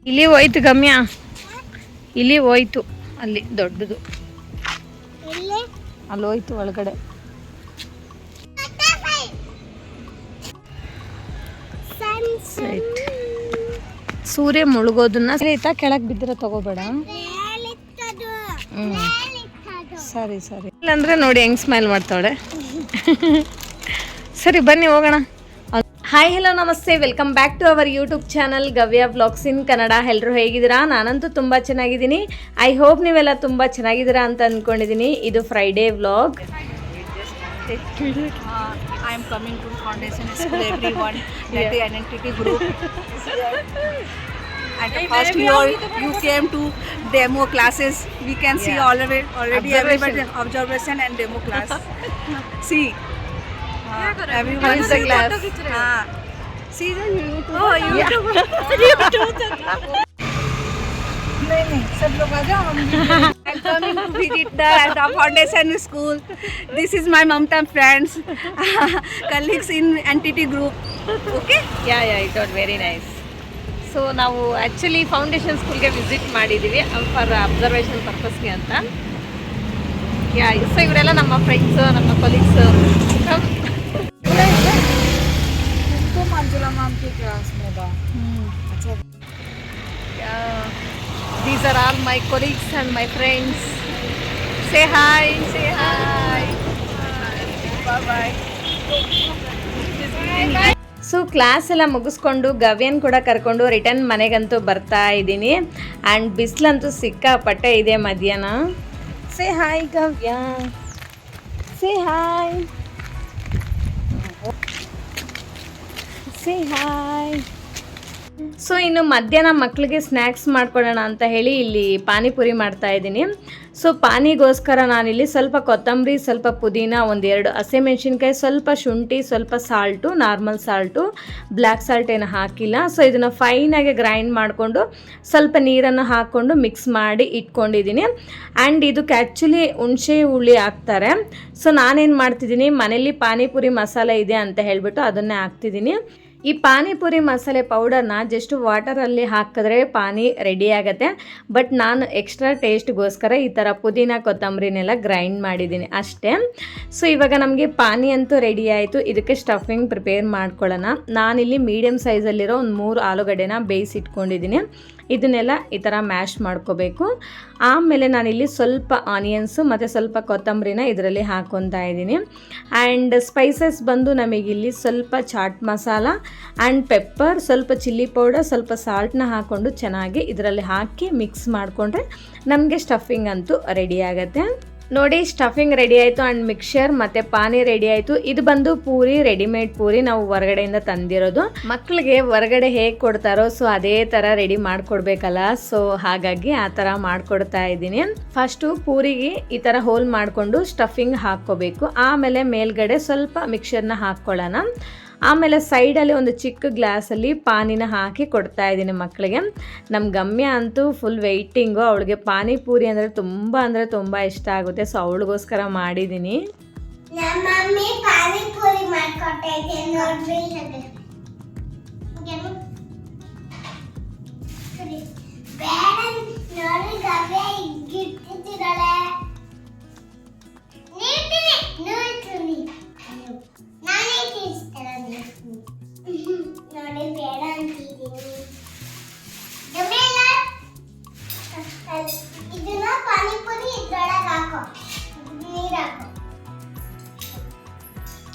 ಇಲ್ಲಿ ಹೋಯ್ತು ಗಮ್ಯ, ಇಲ್ಲಿ ಹೋಯ್ತು, ಅಲ್ಲಿ ದೊಡ್ಡದು ಅಲ್ಲಿ ಹೋಯ್ತು ಒಳಗಡೆ. ಸೂರ್ಯ ಮುಳುಗೋದನ್ನ ಆಯ್ತಾ, ಕೆಳಗೆ ಬಿದ್ದರೆ ತಗೋಬೇಡ. ಸರಿ ಸರಿ, ಇಲ್ಲಾಂದ್ರೆ ನೋಡಿ ಹೆಂಗ್ ಸ್ಮೈಲ್ ಮಾಡ್ತಾಳೆ. ಸರಿ ಬನ್ನಿ ಹೋಗೋಣ. ಹಾಯ್ ಹಲೋ ನಮಸ್ತೆ, welcome back to our YouTube channel Gavya vlogs in Kannada. ಎಲ್ಲರೂ ಹೇಗಿದ್ದೀರಾ? ನಾನಂತೂ ತುಂಬ ಚೆನ್ನಾಗಿದ್ದೀನಿ. ಐ ಹೋಪ್ ನೀವೆಲ್ಲ ತುಂಬ ಚೆನ್ನಾಗಿದ್ದೀರಾ ಅಂತ ಅಂದ್ಕೊಂಡಿದ್ದೀನಿ. ಇದು Friday vlog. I am coming to Foundation School, everyone, that the identity group. And first you came to demo classes. We can see all of it already. Everybody observation and demo class. See, everyone is the class. See the YouTube. Oh, YouTube. YouTube. नहीं सब लोग आ जाओ. I'm coming to visit the Foundation School. This is my Mamta friends, colleagues in entity group. Okay? Yeah, it was very nice. So ನಾವು actually foundation ಸ್ಕೂಲ್ಗೆ visit ಮಾಡಿದ್ದೀವಿ for observation ಪರ್ಪಸ್ಗೆ ಅಂತ. So ಇವರೆಲ್ಲ ನಮ್ಮ ಫ್ರೆಂಡ್ಸು, ನಮ್ಮ ಕೊಲೀಗ್ಸು. मंजुला मैम की class में था. अच्छा. These are all my colleagues and my friends. Say hi. Say hi. Bye bye. So class ಎಲ್ಲ ಮುಗಿಸ್ಕೊಂಡು ಗವ್ಯನ್ ಕೂಡ ಕರ್ಕೊಂಡು ರಿಟರ್ನ್ ಮನೆಗಂತೂ ಬರ್ತಾ ಇದ್ದೀನಿ. ಆ್ಯಂಡ್ ಬಿಸಿಲಂತೂ ಸಿಕ್ಕಾಪಟ್ಟೆ ಇದೆ ಮಧ್ಯಾಹ್ನ. Say hi Gavya, say hi, say hi. So ಇನ್ನು ಮಧ್ಯಾಹ್ನ ಮಕ್ಕಳಿಗೆ ಸ್ನ್ಯಾಕ್ಸ್ ಮಾಡ್ಕೊಳ್ಳೋಣ ಅಂತ ಹೇಳಿ ಇಲ್ಲಿ ಪಾನಿಪುರಿ ಮಾಡ್ತಾ ಇದ್ದೀನಿ. ಸೊ ಪಾನಿಗೋಸ್ಕರ ನಾನಿಲ್ಲಿ ಸ್ವಲ್ಪ ಕೊತ್ತಂಬರಿ, ಸ್ವಲ್ಪ ಪುದೀನ, ಒಂದೆರಡು ಹಸಿಮೆಣ್ಸಿನ್ಕಾಯಿ, ಸ್ವಲ್ಪ ಶುಂಠಿ, ಸ್ವಲ್ಪ salt, normal salt, black salt ಏನು ಹಾಕಿಲ್ಲ. ಸೊ ಇದನ್ನು ಫೈನಾಗಿ ಗ್ರೈಂಡ್ ಮಾಡಿಕೊಂಡು ಸ್ವಲ್ಪ ನೀರನ್ನು ಹಾಕ್ಕೊಂಡು ಮಿಕ್ಸ್ ಮಾಡಿ ಇಟ್ಕೊಂಡಿದ್ದೀನಿ. ಆ್ಯಂಡ್ ಇದಕ್ಕೆ ಆ್ಯಕ್ಚುಲಿ ಹುಣಸೆ ಹುಳಿ ಹಾಕ್ತಾರೆ. ಸೊ ನಾನೇನು ಮಾಡ್ತಿದ್ದೀನಿ, ಮನೇಲಿ ಪಾನಿಪುರಿ ಮಸಾಲೆ ಇದೆ ಅಂತ ಹೇಳಿಬಿಟ್ಟು ಅದನ್ನೇ ಹಾಕ್ತಿದ್ದೀನಿ. ಈ ಪಾನಿಪುರಿ ಮಸಾಲೆ ಪೌಡರ್ನ ಜಸ್ಟ್ ವಾಟರಲ್ಲಿ ಹಾಕಿದ್ರೆ ಪಾನಿ ರೆಡಿ ಆಗುತ್ತೆ. ಬಟ್ ನಾನು ಎಕ್ಸ್ಟ್ರಾ ಟೇಸ್ಟ್ಗೋಸ್ಕರ ಈ ಥರ ಪುದೀನ ಕೊತ್ತಂಬರಿನೆಲ್ಲ ಗ್ರೈಂಡ್ ಮಾಡಿದ್ದೀನಿ ಅಷ್ಟೇ. ಸೊ ಇವಾಗ ನಮಗೆ ಪಾನಿ ಅಂತೂ ರೆಡಿ ಆಯಿತು. ಇದಕ್ಕೆ ಸ್ಟಫಿಂಗ್ ಪ್ರಿಪೇರ್ ಮಾಡ್ಕೊಳ್ಳೋಣ. ನಾನಿಲ್ಲಿ ಮೀಡಿಯಮ್ ಸೈಜಲ್ಲಿರೋ ಒಂದು 3 ಆಲೂಗಡ್ಡೆನ ಬೇಯಿಸಿಟ್ಕೊಂಡಿದ್ದೀನಿ. ಇದನ್ನೆಲ್ಲ ಈ ಥರ ಮ್ಯಾಶ್ ಮಾಡ್ಕೋಬೇಕು. ಆಮೇಲೆ ನಾನಿಲ್ಲಿ ಸ್ವಲ್ಪ ಆನಿಯನ್ಸು ಮತ್ತು ಸ್ವಲ್ಪ ಕೊತ್ತಂಬರಿನ ಇದರಲ್ಲಿ ಹಾಕ್ಕೊತಾ ಇದ್ದೀನಿ. ಆ್ಯಂಡ್ ಸ್ಪೈಸಸ್ ಬಂದು ನಮಗಿಲ್ಲಿ ಸ್ವಲ್ಪ ಚಾಟ್ ಮಸಾಲ ಆ್ಯಂಡ್ ಪೆಪ್ಪರ್, ಸ್ವಲ್ಪ ಚಿಲ್ಲಿ ಪೌಡರ್, ಸ್ವಲ್ಪ ಸಾಲ್ಟ್ನ ಹಾಕ್ಕೊಂಡು ಚೆನ್ನಾಗಿ ಇದರಲ್ಲಿ ಹಾಕಿ ಮಿಕ್ಸ್ ಮಾಡಿಕೊಂಡ್ರೆ ನಮಗೆ ಸ್ಟಫಿಂಗ್ ಅಂತೂ ರೆಡಿ ಆಗುತ್ತೆ. ನೋಡಿ ಸ್ಟಫಿಂಗ್ ರೆಡಿ ಆಯಿತು ಆ್ಯಂಡ್ ಮಿಕ್ಸರ್ ಮತ್ತು ಪಾನಿ ರೆಡಿ ಆಯಿತು. ಇದು ಬಂದು ಪೂರಿ, ರೆಡಿಮೇಡ್ ಪೂರಿ ನಾವು ಹೊರಗಡೆಯಿಂದ ತಂದಿರೋದು. ಮಕ್ಕಳಿಗೆ ಹೊರಗಡೆ ಹೇಗೆ ಕೊಡ್ತಾರೋ ಸೊ ಅದೇ ಥರ ರೆಡಿ ಮಾಡಿಕೊಡ್ಬೇಕಲ್ಲ. ಸೊ ಹಾಗಾಗಿ ಆ ಥರ ಮಾಡಿಕೊಡ್ತಾ ಇದ್ದೀನಿ. ಫಸ್ಟು ಪೂರಿಗೆ ಈ ಥರ ಹೋಲ್ ಮಾಡಿಕೊಂಡು ಸ್ಟಫಿಂಗ್ ಹಾಕ್ಕೋಬೇಕು. ಆಮೇಲೆ ಮೇಲ್ಗಡೆ ಸ್ವಲ್ಪ ಮಿಕ್ಸರ್ನ ಹಾಕ್ಕೊಳ್ಳೋಣ. ಆಮೇಲೆ ಸೈಡಲ್ಲಿ ಒಂದು ಚಿಕ್ಕ ಗ್ಲಾಸಲ್ಲಿ ಪಾನಿನ ಹಾಕಿ ಕೊಡ್ತಾ ಇದ್ದೀನಿ ಮಕ್ಕಳಿಗೆ. ನಮ್ಮ ಗಮ್ಯ ಅಂತೂ ಫುಲ್ ವೆಯ್ಟಿಂಗು. ಅವಳಿಗೆ ಪಾನಿಪೂರಿ ಅಂದರೆ ತುಂಬ ಇಷ್ಟ ಆಗುತ್ತೆ. ಸೊ ಅವಳಿಗೋಸ್ಕರ ಮಾಡಿದ್ದೀನಿ.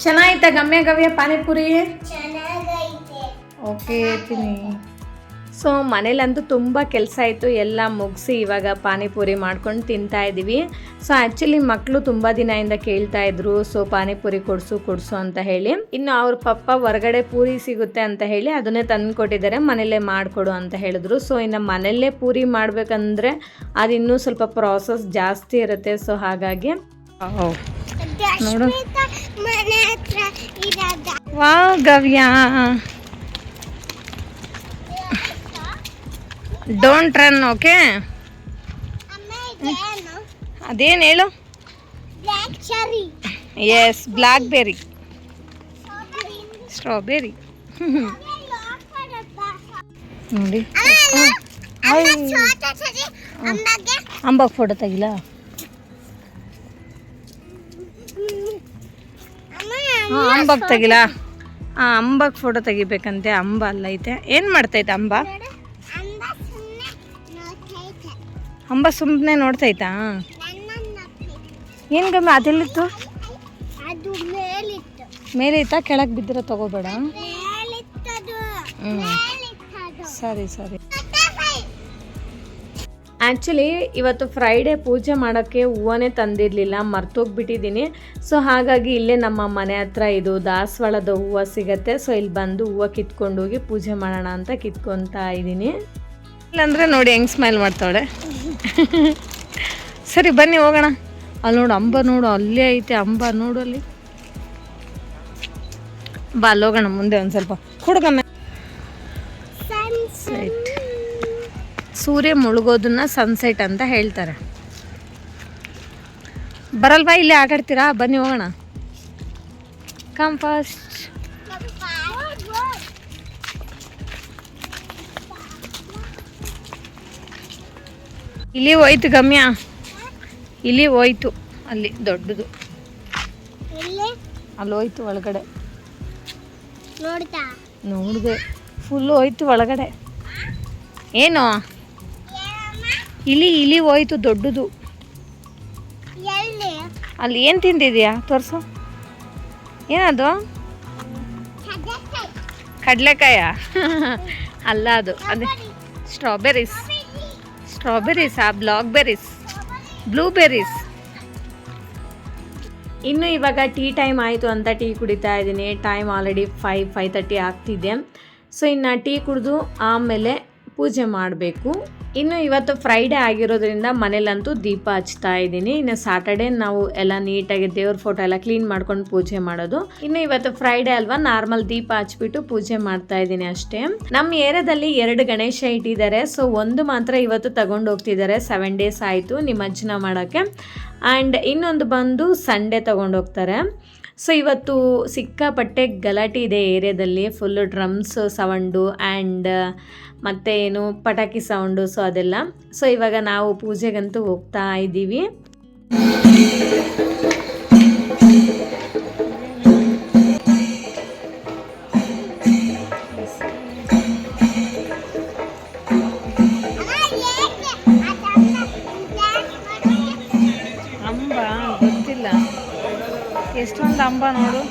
ಚೆನ್ನಾಯ್ತಾ ಗವ್ಯ ಪಾನಿಪುರಿ? ಓಕೆ ತಿನ್ನಿ. ಸೊ ಮನೇಲಂತೂ ತುಂಬ ಕೆಲಸ ಆಯಿತು, ಎಲ್ಲ ಮುಗಿಸಿ ಇವಾಗ ಪಾನಿಪುರಿ ಮಾಡ್ಕೊಂಡು ತಿಂತಾ ಇದ್ದೀವಿ. ಸೊ ಆ್ಯಕ್ಚುಲಿ ಮಕ್ಕಳು ತುಂಬ ದಿನದಿಂದ ಕೇಳ್ತಾ ಇದ್ರು, ಸೊ ಪಾನಿಪುರಿ ಕೊಡಿಸು ಅಂತ ಹೇಳಿ. ಇನ್ನು ಅವ್ರ ಪಪ್ಪ ಹೊರಗಡೆ ಪೂರಿ ಸಿಗುತ್ತೆ ಅಂತ ಹೇಳಿ ಅದನ್ನೇ ತಂದು ಕೊಟ್ಟಿದ್ದಾರೆ, ಮನೆಯಲ್ಲೇ ಮಾಡಿಕೊಡು ಅಂತ ಹೇಳಿದ್ರು. ಸೊ ಇನ್ನು ಮನೆಯಲ್ಲೇ ಪೂರಿ ಮಾಡಬೇಕಂದ್ರೆ ಅದು ಇನ್ನೂ ಸ್ವಲ್ಪ ಪ್ರಾಸೆಸ್ ಜಾಸ್ತಿ ಇರುತ್ತೆ. ಸೊ ಹಾಗಾಗಿ ನೋಡು, wow Gavya, don't run. Okay, ಅದೇನು ಹೇಳು? Yes, blackberry, strawberry. ನೋಡಿ ಅಂಬಾಗ ಫೋಟೋ ತೆಗಿಲ್ಲ. ಅಂಬಾಗ ತೆಗಿಲ್ಲ. ಅಂಬಾಗ ಫೋಟೋ ತೆಗಿಬೇಕಂತೆ. ಅಂಬ ಅಲ್ಲ ಐತೆ. ಏನು ಮಾಡ್ತೈತೆ ಅಂಬ? ಅಂಬ ಸುಮ್ಮನೆ ನೋಡ್ತೈತಾ? ಏನು ಗಮ್ಮ ಅದೆಲ್ಲಿತ್ತು? ಮೇಲೆ ಇತ್ತಾ? ಕೆಳಗೆ ಬಿದ್ದಿರೋ ತಗೋಬೇಡ. ಸರಿ ಸರಿ. ಆ್ಯಕ್ಚುಲಿ ಇವತ್ತು ಫ್ರೈಡೇ ಪೂಜೆ ಮಾಡೋಕ್ಕೆ ಹೂವನೇ ತಂದಿರಲಿಲ್ಲ, ಮರ್ತೋಗ್ಬಿಟ್ಟಿದ್ದೀನಿ. ಸೊ ಹಾಗಾಗಿ ಇಲ್ಲೇ ನಮ್ಮ ಮನೆ ಹತ್ರ ಇದು ದಾಸವಾಳದ ಹೂವು ಸಿಗತ್ತೆ. ಸೊ ಇಲ್ಲಿ ಬಂದು ಹೂವು ಕಿತ್ಕೊಂಡೋಗಿ ಪೂಜೆ ಮಾಡೋಣ ಅಂತ ಕಿತ್ಕೊತಾ ಇದ್ದೀನಿ. ಇಲ್ಲಾಂದರೆ ನೋಡಿ ಹೆಂಗೆ ಸ್ಮೈಲ್ ಮಾಡ್ತಾಳೆ. ಸರಿ ಬನ್ನಿ ಹೋಗೋಣ. ಅಲ್ಲಿ ನೋಡು ಅಂಬ, ನೋಡು ಅಲ್ಲೇ ಐತೆ ಅಂಬ, ನೋಡು ಅಲ್ಲಿ. ಬಾ ಅಲ್ಲಿ ಹೋಗೋಣ ಮುಂದೆ ಒಂದು ಸ್ವಲ್ಪ. ಹುಡುಗಮ್ಮ ಸನ್ಸೆಟ್, ಸೂರ್ಯ ಮುಳುಗೋದನ್ನ ಸನ್ಸೆಟ್ ಅಂತ ಹೇಳ್ತಾರೆ. ಬರಲ್ವಾ? ಇಲ್ಲೇ ಆಟಾಡ್ತೀರಾ? ಬನ್ನಿ ಹೋಗೋಣ. Come fast. ಇಲ್ಲಿ ಹೋಯ್ತು ಗಮ್ಯ, ಇಲ್ಲಿ ಹೋಯ್ತು. ಅಲ್ಲಿ ದೊಡ್ಡದು ಅಲ್ಲಿ ಹೋಯ್ತು ಒಳಗಡೆ. ನೋಡಿದೆ, ಫುಲ್ಲು ಹೋಯ್ತು ಒಳಗಡೆ. ಏನು ಇಲಿ ಹೋಯ್ತು ದೊಡ್ಡದು. ಅಲ್ಲಿ ಏನು ತಿಂದಿದ್ಯಾ? ತೋರಿಸು. ಏನದು? ಕಡಲೆಕಾಯ ಅಲ್ಲ, ಅದು ಅದೇ ಸ್ಟ್ರಾಬೆರೀಸ್. ಬ್ಲೂಬೆರೀಸ್. ಇನ್ನು ಇವಾಗ ಟೀ ಟೈಮ್ ಆಯಿತು ಅಂತ ಟೀ ಕುಡಿತಾ ಇದ್ದೀನಿ. ಟೈಮ್ ಆಲ್ರೆಡಿ 5:30 ಆಗ್ತಿದೆ. ಸೊ ಇನ್ನು ಟೀ ಕುಡಿದು ಆಮೇಲೆ ಪೂಜೆ ಮಾಡಬೇಕು. ಇನ್ನು ಇವತ್ತು ಫ್ರೈಡೇ ಆಗಿರೋದ್ರಿಂದ ಮನೇಲಂತೂ ದೀಪ ಹಚ್ತಾ ಇದ್ದೀನಿ. ಇನ್ನು ಸಾಟರ್ಡೇ ನಾವು ಎಲ್ಲ ನೀಟಾಗಿ ದೇವ್ರ ಫೋಟೋ ಎಲ್ಲ ಕ್ಲೀನ್ ಮಾಡ್ಕೊಂಡು ಪೂಜೆ ಮಾಡೋದು. ಇನ್ನು ಇವತ್ತು ಫ್ರೈಡೇ ಅಲ್ವಾ, ನಾರ್ಮಲ್ ದೀಪ ಹಚ್ಬಿಟ್ಟು ಪೂಜೆ ಮಾಡ್ತಾ ಇದ್ದೀನಿ ಅಷ್ಟೇ. ನಮ್ಮ ಏರಿಯಾದಲ್ಲಿ 2 ಗಣೇಶ ಇಟ್ಟಿದ್ದಾರೆ. ಸೊ ಒಂದು ಮಾತ್ರ ಇವತ್ತು ತಗೊಂಡು ಹೋಗ್ತಿದ್ದಾರೆ. 7 days ಆಯಿತು ನಿಮಜ್ಜನ ಮಾಡೋಕ್ಕೆ. ಆ್ಯಂಡ್ ಇನ್ನೊಂದು ಬಂದು ಸಂಡೇ ತಗೊಂಡೋಗ್ತಾರೆ. ಸೊ ಇವತ್ತು ಸಿಕ್ಕಾಪಟ್ಟೆ ಗಲಾಟೆ ಇದೆ ಏರಿಯಾದಲ್ಲಿ. ಫುಲ್ಲು ಡ್ರಮ್ಸ್ ಸೌಂಡು ಆ್ಯಂಡ್ ಮತ್ತು ಏನು ಪಟಾಕಿ ಸೌಂಡು. ಸೊ ಅದೆಲ್ಲ. ಸೊ ಇವಾಗ ನಾವು ಪೂಜೆಗಂತೂ ಹೋಗ್ತಾ ಇದ್ದೀವಿ. ಅಂಬ ಗೊತ್ತಿಲ್ಲ. ಎಷ್ಟೊಂದು ಅಂಬ ನೋಡು,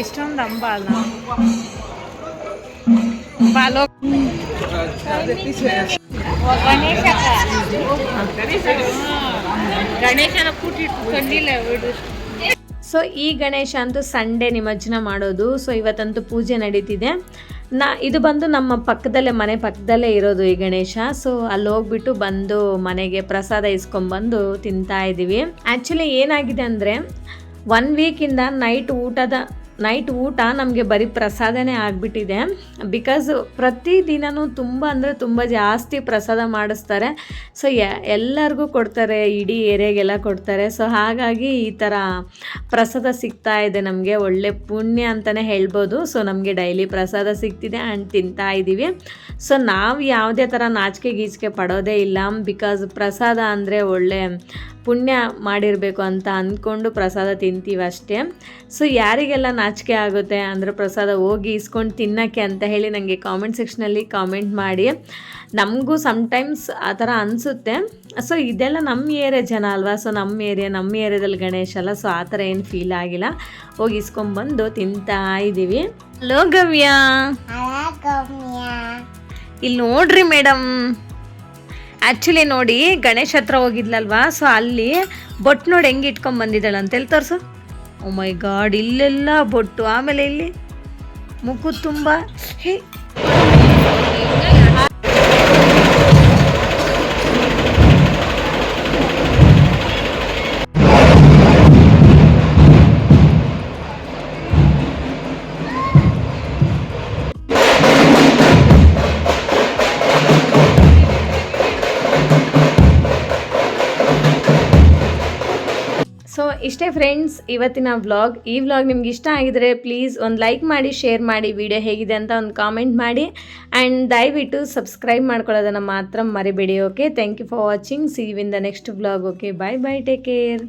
ಎಷ್ಟೊಂದು ಅಂಬ ಅಲ್ಲ. ಬಾಲೋ ಗಣೇಶನ ಕೂಟಿಟ್ಕೊಂಡಿಲ್ಲ. ಸೊ ಈ ಗಣೇಶ ಅಂತೂ ಸಂಡೇ ನಿಮಜ್ಜನ ಮಾಡೋದು. ಸೊ ಇವತ್ತಂತೂ ಪೂಜೆ ನಡೀತಿದೆ. ಇದು ಬಂದು ನಮ್ಮ ಪಕ್ಕದಲ್ಲೇ, ಮನೆ ಪಕ್ಕದಲ್ಲೇ ಇರೋದು ಈ ಗಣೇಶ. ಸೊ ಅಲ್ಲಿ ಹೋಗ್ಬಿಟ್ಟು ಬಂದು ಮನೆಗೆ ಪ್ರಸಾದ ಇಸ್ಕೊಂಡ್ಬಂದು ತಿಂತಾ ಇದ್ದೀವಿ. ಆ್ಯಕ್ಚುಲಿ ಏನಾಗಿದೆ ಅಂದರೆ 1 ವೀಕಿಂದ ನೈಟ್ ಊಟ ನಮಗೆ ಬರೀ ಪ್ರಸಾದನೇ ಆಗಿಬಿಟ್ಟಿದೆ. ಬಿಕಾಸ್ ಪ್ರತಿದಿನವೂ ತುಂಬ ಅಂದರೆ ತುಂಬ ಜಾಸ್ತಿ ಪ್ರಸಾದ ಮಾಡಿಸ್ತಾರೆ. ಸೊ ಎಲ್ಲರಿಗೂ ಕೊಡ್ತಾರೆ, ಇಡೀ ಏರಿಯಾಗೆಲ್ಲ ಕೊಡ್ತಾರೆ. ಸೊ ಹಾಗಾಗಿ ಈ ಥರ ಪ್ರಸಾದ ಸಿಗ್ತಾ ಇದೆ ನಮಗೆ. ಒಳ್ಳೆ ಪುಣ್ಯ ಅಂತಲೇ ಹೇಳ್ಬೋದು. ಸೊ ನಮಗೆ ಡೈಲಿ ಪ್ರಸಾದ ಸಿಗ್ತಿದೆ ಆ್ಯಂಡ್ ತಿಂತಾ ಇದ್ದೀವಿ. ಸೊ ನಾವು ಯಾವುದೇ ಥರ ನಾಚಿಕೆ ಗೀಚಿಕೆ ಪಡೋದೇ ಇಲ್ಲ. ಬಿಕಾಸ್ ಪ್ರಸಾದ ಅಂದರೆ ಒಳ್ಳೆ ಪುಣ್ಯ ಮಾಡಿರಬೇಕು ಅಂತ ಅಂದ್ಕೊಂಡು ಪ್ರಸಾದ ತಿಂತೀವಿ ಅಷ್ಟೇ. ಸೊ ಯಾರಿಗೆಲ್ಲ ನಾಚಿಕೆ ಆಗುತ್ತೆ ಅಂದರೆ ಪ್ರಸಾದ ಹೋಗಿ ಇಸ್ಕೊಂಡು ತಿನ್ನೋಕ್ಕೆ ಅಂತ ಹೇಳಿ ನನಗೆ ಕಾಮೆಂಟ್ ಸೆಕ್ಷನಲ್ಲಿ ಕಾಮೆಂಟ್ ಮಾಡಿ. ನಮಗೂ ಸಮ್ಟೈಮ್ಸ್ ಆ ಥರ ಅನಿಸುತ್ತೆ. ಸೊ ಇದೆಲ್ಲ ನಮ್ಮ ಏರಿಯಾ ಜನ ಅಲ್ವಾ. ಸೊ ನಮ್ಮ ಏರಿಯಾದಲ್ಲಿ ಗಣೇಶ ಅಲ್ಲ. ಸೊ ಆ ಥರ ಏನು ಫೀಲ್ ಆಗಿಲ್ಲ. ಹೋಗಿ ಇಸ್ಕೊಂಡ್ಬಂದು ತಿಂತಾ ಇದ್ದೀವಿ. ಹಲೋ ಗವ್ಯ, ಇಲ್ಲಿ ನೋಡ್ರಿ ಮೇಡಮ್. ಆ್ಯಕ್ಚುಲಿ ನೋಡಿ, ಗಣೇಶ ಹತ್ರ ಹೋಗಿದ್ಲಲ್ವಾ. ಸೊ ಅಲ್ಲಿ ಬೊಟ್ಟು ನೋಡಿ ಹೆಂಗೆ ಇಟ್ಕೊಂಡು ಬಂದಿದ್ದಾಳೆ ಅಂತೇಳಿ ತೋರಿಸು. ಓ ಮೈ ಗಾಡ್, ಇಲ್ಲೆಲ್ಲ ಬೊಟ್ಟು. ಆಮೇಲೆ ಇಲ್ಲಿ ಮುಖ ತುಂಬ ಸೊ ಇಷ್ಟೇ ಫ್ರೆಂಡ್ಸ್ ಇವತ್ತಿನ ವ್ಲಾಗ್. ಈ ವ್ಲಾಗ್ ನಿಮ್ಗೆ ಇಷ್ಟ ಆಗಿದರೆ ಪ್ಲೀಸ್ ಒಂದು ಲೈಕ್ ಮಾಡಿ, ಶೇರ್ ಮಾಡಿ, ವಿಡಿಯೋ ಹೇಗಿದೆ ಅಂತ ಒಂದು ಕಾಮೆಂಟ್ ಮಾಡಿ ಆ್ಯಂಡ್ ದಯವಿಟ್ಟು ಸಬ್ಸ್ಕ್ರೈಬ್ ಮಾಡ್ಕೊಳ್ಳೋದನ್ನು ಮಾತ್ರ ಮರಿಬೇಡಿ. Okay, thank you for watching. See you in the next vlog. Okay, bye bye, take care.